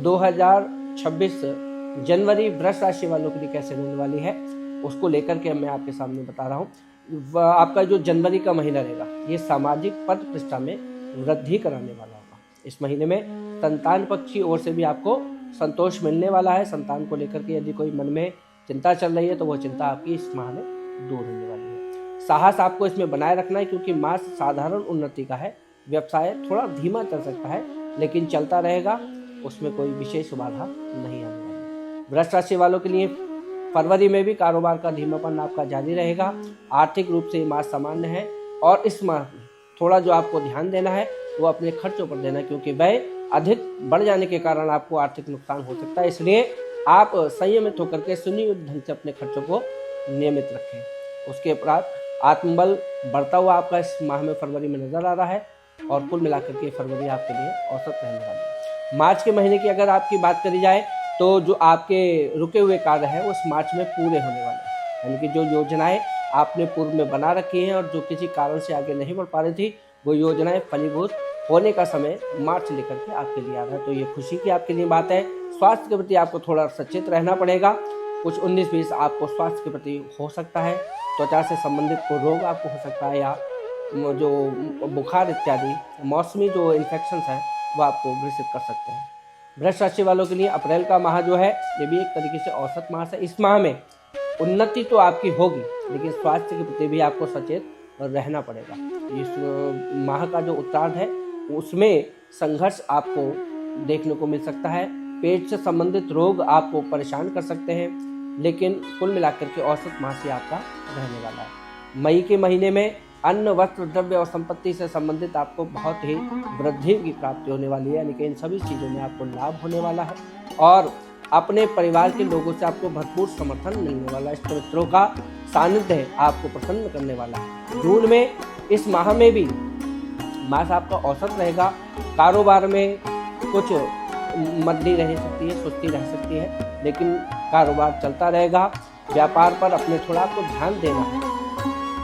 2026 जनवरी वृष राशि वालों के लिए कैसे रहने वाली है उसको लेकर के मैं आपके सामने बता रहा हूँ। आपका जो जनवरी का महीना रहेगा ये सामाजिक पद प्रतिष्ठा में वृद्धि कराने वाला होगा। इस महीने में संतान पक्ष की ओर से भी आपको संतोष मिलने वाला है। संतान को लेकर के यदि कोई मन में चिंता चल रही है तो वो चिंता आपकी इस माह में दूर होने वाली है। साहस आपको इसमें बनाए रखना है क्योंकि मास साधारण उन्नति का है। व्यवसाय थोड़ा धीमा चल सकता है लेकिन चलता रहेगा, उसमें कोई विशेष बाधा नहीं आने वाली है। वृष राशि वालों के लिए फरवरी में भी कारोबार का धीमापन आपका जारी रहेगा। आर्थिक रूप से ये मास सामान्य है और इस माह में थोड़ा जो आपको ध्यान देना है वो अपने खर्चों पर देना है क्योंकि व्यय अधिक बढ़ जाने के कारण आपको आर्थिक नुकसान हो सकता है। इसलिए आप संयमित होकर के सुनियोजित ढंग से अपने खर्चों को नियमित रखें। उसके उपरांत आत्मबल बढ़ता हुआ आपका इस माह में फरवरी में नजर आ रहा है और कुल मिलाकर के फरवरी आपके लिए औसत रहने वाली है। मार्च के महीने की अगर आपकी बात करी जाए तो जो आपके रुके हुए कार्य है उस मार्च में पूरे होने वाले हैं। यानी कि जो योजनाएं आपने पूर्व में बना रखी हैं और जो किसी कारण से आगे नहीं बढ़ पा रही थी वो योजनाएं फलीभूत होने का समय मार्च लेकर के आपके लिए आ रहा है। तो ये खुशी की आपके लिए बात है। स्वास्थ्य के प्रति आपको थोड़ा सचेत रहना पड़ेगा। कुछ 19-20 आपको स्वास्थ्य के प्रति हो सकता है। त्वचा से संबंधित कोई रोग आपको हो सकता है या जो बुखार इत्यादि मौसमी जो इन्फेक्शन है वो आपको ग्रसित कर सकते हैं। वृष राशि वालों के लिए अप्रैल का माह जो है ये भी एक तरीके से औसत माह है। इस माह में उन्नति तो आपकी होगी लेकिन स्वास्थ्य के प्रति भी आपको सचेत रहना पड़ेगा। इस माह का जो उत्तरार्ध है उसमें संघर्ष आपको देखने को मिल सकता है। पेट से संबंधित रोग आपको परेशान कर सकते हैं लेकिन कुल मिलाकर के औसत माह से आपका रहने वाला है। मई के महीने में अन्न, वस्त्र, द्रव्य और संपत्ति से संबंधित आपको बहुत ही वृद्धि की प्राप्ति होने वाली है। यानी कि इन सभी चीज़ों में आपको लाभ होने वाला है और अपने परिवार के लोगों से आपको भरपूर समर्थन मिलने वाला है। इष्ट मित्रों का सानिध्य आपको प्रसन्न करने वाला है। जून में इस माह में भी मास आपका औसत रहेगा। कारोबार में कुछ मंदी रह सकती है, सुस्ती रह सकती है लेकिन कारोबार चलता रहेगा। व्यापार पर अपने थोड़ा आपको ध्यान देना है।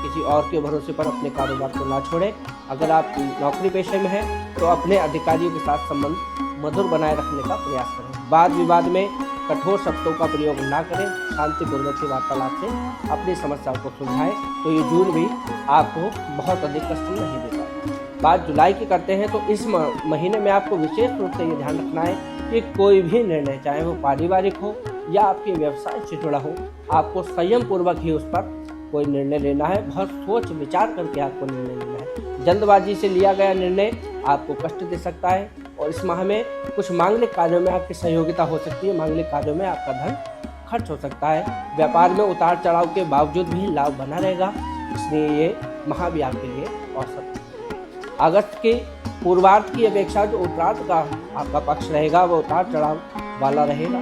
किसी और के भरोसे पर अपने कारोबार को ना छोड़ें। अगर आप नौकरी पेशे में हैं तो अपने अधिकारियों के साथ संबंध मधुर बनाए रखने का प्रयास करें। वाद विवाद में कठोर शब्दों का प्रयोग ना करें। शांतिपूर्वक की वार्तालाप से अपनी समस्याओं को सुलझाएं तो ये जून भी आपको बहुत अधिक कष्ट नहीं देगा। बात जुलाई की करते हैं तो इस महीने में आपको विशेष रूप से ये ध्यान रखना है कि कोई भी निर्णय चाहे वो पारिवारिक हो या आपके व्यवसाय से जुड़ा हो आपको संयम पूर्वक ही उस पर कोई निर्णय लेना है। बहुत सोच विचार करके आपको निर्णय लेना है। जल्दबाजी से लिया गया निर्णय आपको कष्ट दे सकता है और इस माह में कुछ मांगलिक कार्यों में आपकी सहयोगिता हो सकती है। मांगलिक कार्यों में आपका धन खर्च हो सकता है। व्यापार में उतार चढ़ाव के बावजूद भी लाभ बना रहेगा, इसलिए ये माह भी आपके लिए औसत है। अगस्त के पूर्वार्ध की अपेक्षा जो उत्तरार्ध का आपका पक्ष रहेगा वो उतार चढ़ाव वाला रहेगा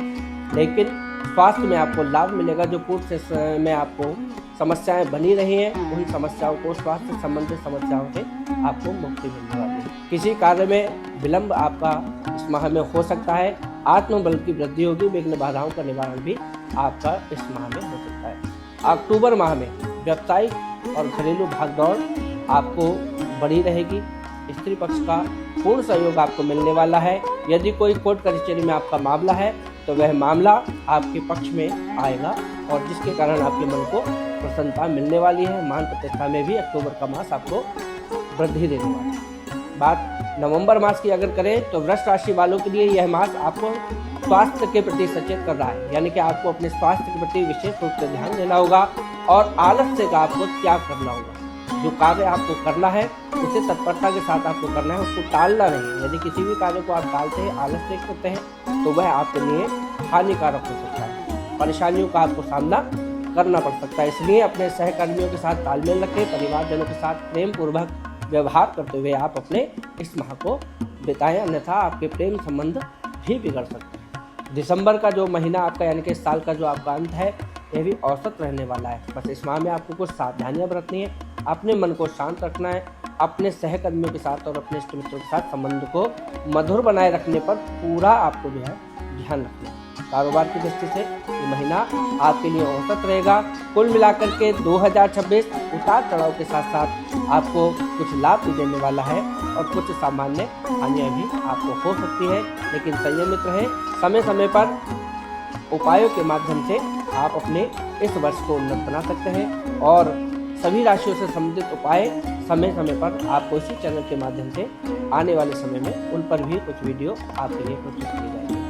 लेकिन स्वास्थ्य में आपको लाभ मिलेगा। जो पूर्व से में आपको समस्याएं बनी रही हैं उन समस्याओं को, स्वास्थ्य संबंधित समस्याओं से आपको मुक्ति मिलने वाली है। किसी कार्य में विलंब आपका इस माह में हो सकता है। आत्मबल की वृद्धि होगी। विघ्न बाधाओं का निवारण भी आपका इस माह में हो सकता है। अक्टूबर माह में व्यावसायिक और घरेलू भागदौड़ आपको बड़ी रहेगी। स्त्री पक्ष का पूर्ण सहयोग आपको मिलने वाला है। यदि कोई कोर्ट कचहरी में आपका मामला है तो वह मामला आपके पक्ष में आएगा और जिसके कारण आपके मन को प्रसन्नता मिलने वाली है। मान प्रतिष्ठा में भी अक्टूबर का मास आपको वृद्धि देने वाला है। बात नवंबर मास की अगर करें तो वृष राशि वालों के लिए यह मास आपको स्वास्थ्य के प्रति सचेत कर रहा है। यानी कि आपको अपने स्वास्थ्य के प्रति विशेष रूप से ध्यान देना होगा और आलस्य का आपको त्याग करना होगा। जो कार्य आपको करना है उसे तत्परता के साथ आपको करना है, उसको टालना नहीं। यदि किसी भी कार्य को आप टालते हैं, आलस्य करते हैं तो वह आपके लिए हानिकारक हो सकता है। परेशानियों का आपको सामना करना पड़ सकता है। इसलिए अपने सहकर्मियों के साथ तालमेल रखें। परिवारजनों के साथ प्रेम पूर्वक व्यवहार करते हुए आप अपने इस माह को बिताएं, अन्यथा आपके प्रेम संबंध भी बिगड़ सकते हैं। दिसंबर का जो महीना आपका यानी कि इस साल का जो आपका अंत है यह भी औसत रहने वाला है। बस इस माह में आपको कुछ सावधानियां बरतनी है। अपने मन को शांत रखना है। अपने सहकर्मियों के साथ और अपने इष्ट मित्रों के साथ संबंध को मधुर बनाए रखने पर पूरा आपको जो है ध्यान रखना है। कारोबार की दृष्टि से ये महीना आपके लिए औसत रहेगा। कुल मिलाकर के 2026 उतार चढ़ाव के साथ साथ आपको कुछ लाभ भी देने वाला है और कुछ सामान्य हानियां भी आपको हो सकती है, लेकिन संयमित रहे। समय समय पर उपायों के माध्यम से आप अपने इस वर्ष को उन्नत बना सकते हैं और सभी राशियों से संबंधित उपाय समय समय पर आपको इसी चैनल के माध्यम से आने वाले समय में उन पर भी कुछ वीडियो आपके लिए प्रस्तुत की जाएगी।